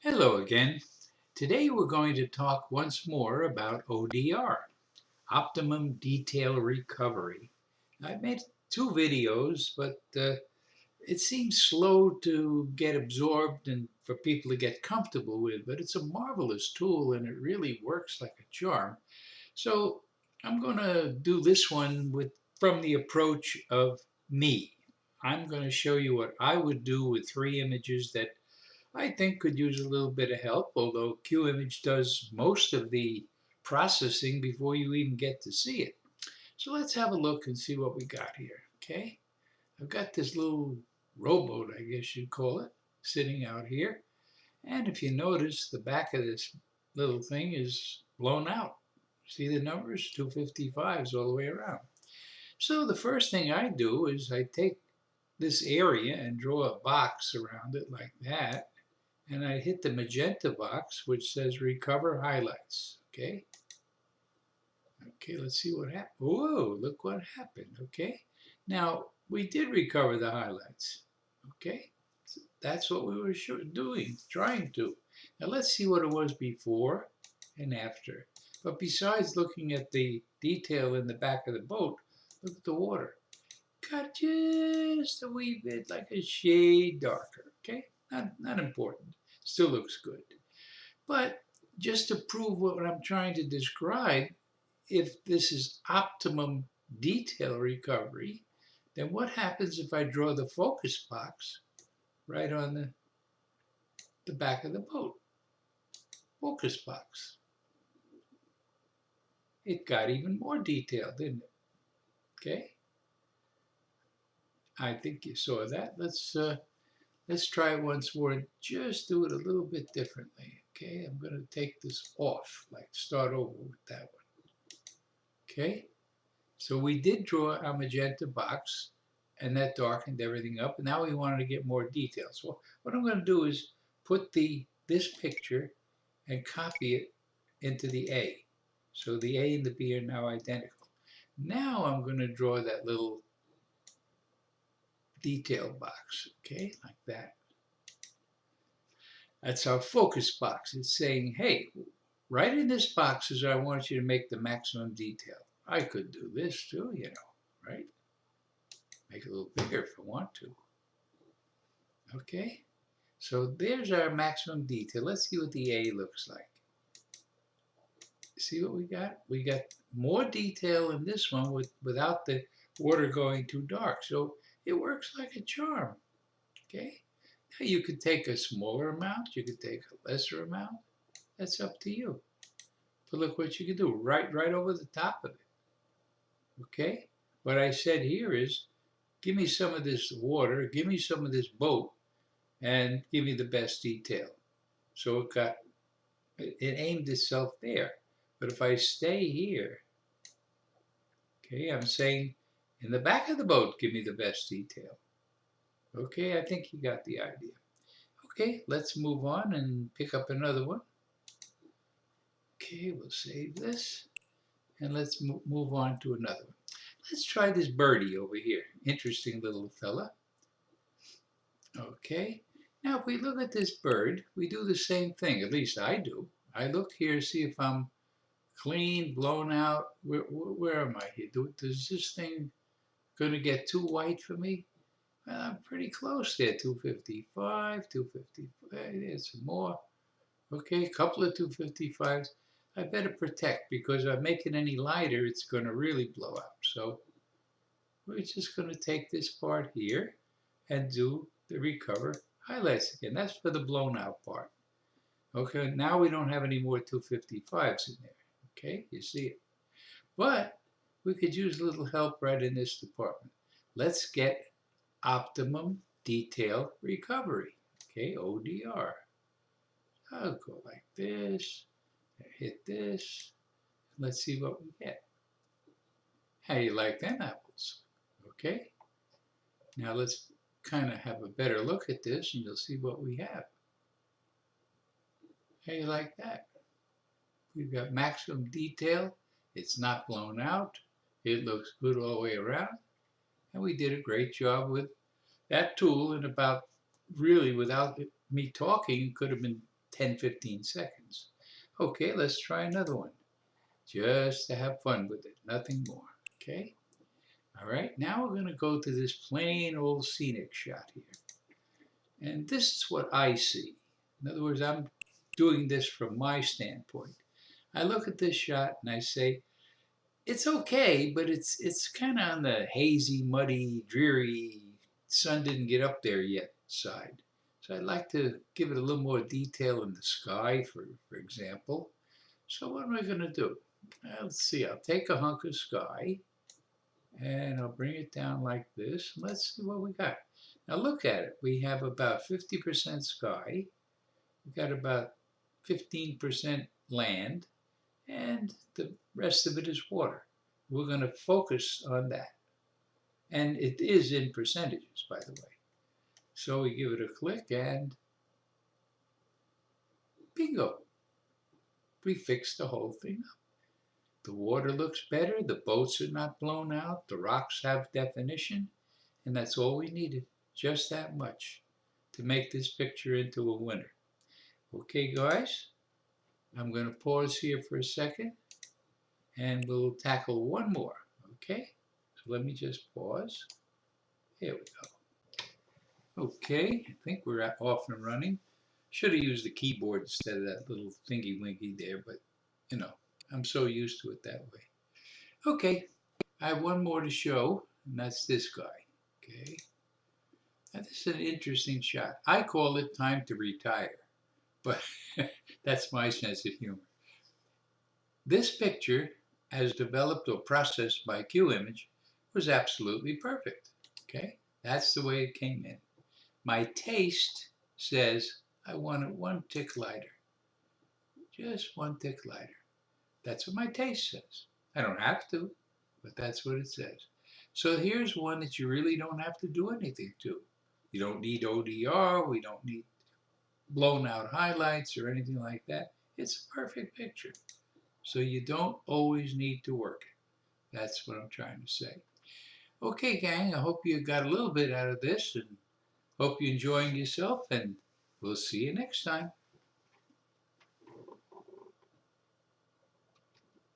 Hello again. Today we're going to talk once more about ODR, Optimum Detail Recovery. I've made two videos, but it seems slow to get absorbed and for people to get comfortable with, but it's a marvelous tool and it really works like a charm. So I'm going to do this one from the approach of me. I'm going to show you what I would do with three images that I think could use a little bit of help, although Qimage does most of the processing before you even get to see it. So let's have a look and see what we got here, okay? I've got this little rowboat, I guess you'd call it, sitting out here. And if you notice, the back of this little thing is blown out. See the numbers? 255s all the way around. So the first thing I do is I take this area and draw a box around it like that, and I hit the magenta box which says recover highlights. Okay, let's see what happened. Whoa, look what happened. Okay, now we did recover the highlights. Okay, so that's what we were doing, trying to. Now let's see what it was before and after. But besides looking at the detail in the back of the boat, look at the water. Got just a wee bit, like a shade darker. Okay, not important. Still looks good. But just to prove what I'm trying to describe, if this is optimum detail recovery, then what happens if I draw the focus box right on the back of the boat? Focus box. It got even more detail, didn't it? Okay, I think you saw that. Let's try it once more and just do it a little bit differently. Okay, I'm going to take this off, like start over with that one. Okay, so we did draw our magenta box and that darkened everything up. And now we wanted to get more details. So what I'm going to do is put this picture and copy it into the A. So the A and the B are now identical. Now I'm going to draw that little detail box, okay, like that. That's our focus box. It's saying, hey, right in this box is I want you to make the maximum detail. I could do this too, right? Make it a little bigger if I want to. Okay, so there's our maximum detail. Let's see what the A looks like. See what we got? We got more detail in this one without the water going too dark. So it works like a charm. Okay, now you could take a smaller amount, you could take a lesser amount. That's up to you. But look what you can do right over the top of it. Okay, what I said here is give me some of this water, give me some of this boat, and give me the best detail. So it aimed itself there. But if I stay here, okay, I'm saying in the back of the boat, give me the best detail. Okay, I think you got the idea. Okay, let's move on and pick up another one. Okay, we'll save this and let's move on to another one. Let's try this birdie over here. Interesting little fella. Okay, now if we look at this bird, we do the same thing, at least I do. I look here, see if I'm clean, blown out. Where am I here? Does this thing going to get too white for me? Well, I'm pretty close there, 255, 255, there's some more. Okay, a couple of 255s. I better protect because if I make it any lighter, it's going to really blow out. So we're just going to take this part here and do the recover highlights again. That's for the blown out part. Okay, now we don't have any more 255s in there. Okay, you see it. But we could use a little help right in this department. Let's get Optimum Detail Recovery. Okay, ODR. I'll go like this, hit this. Let's see what we get. How you like them apples? Okay, now let's kind of have a better look at this and you'll see what we have. How you like that? We've got maximum detail. It's not blown out. It looks good all the way around. And we did a great job with that tool, and about really without me talking, it could have been 10-15 seconds. Okay, let's try another one. Just to have fun with it, nothing more. Okay? All right, now we're going to go to this plain old scenic shot here. And this is what I see. In other words, I'm doing this from my standpoint. I look at this shot and I say, it's okay, but it's kind of on the hazy, muddy, dreary, sun didn't get up there yet side. So I'd like to give it a little more detail in the sky, for example. So what am I going to do? Let's see, I'll take a hunk of sky and I'll bring it down like this. Let's see what we got. Now look at it. We have about 50% sky. We've got about 15% land, and the rest of it is water. We're going to focus on that. And it is in percentages, by the way. So we give it a click and bingo. We fixed the whole thing up. The water looks better, the boats are not blown out, the rocks have definition, and that's all we needed. Just that much to make this picture into a winner. Okay, guys, I'm going to pause here for a second and we'll tackle one more. Okay, so let me just pause. Here we go. Okay, I think we're off and running. Should have used the keyboard instead of that little thingy winky there, but you know, I'm so used to it that way. Okay, I have one more to show, and that's this guy. Okay, now this is an interesting shot. I call it time to retire, but that's my sense of humor. This picture, as developed or processed by Qimage, was absolutely perfect. Okay, that's the way it came in. My taste says I want it one tick lighter, just one tick lighter. That's what my taste says. I don't have to, but that's what it says. So here's one that you really don't have to do anything to. You don't need ODR, we don't need blown out highlights or anything like that. It's a perfect picture. So you don't always need to work it. That's what I'm trying to say. Okay, gang, I hope you got a little bit out of this and hope you're enjoying yourself, and we'll see you next time.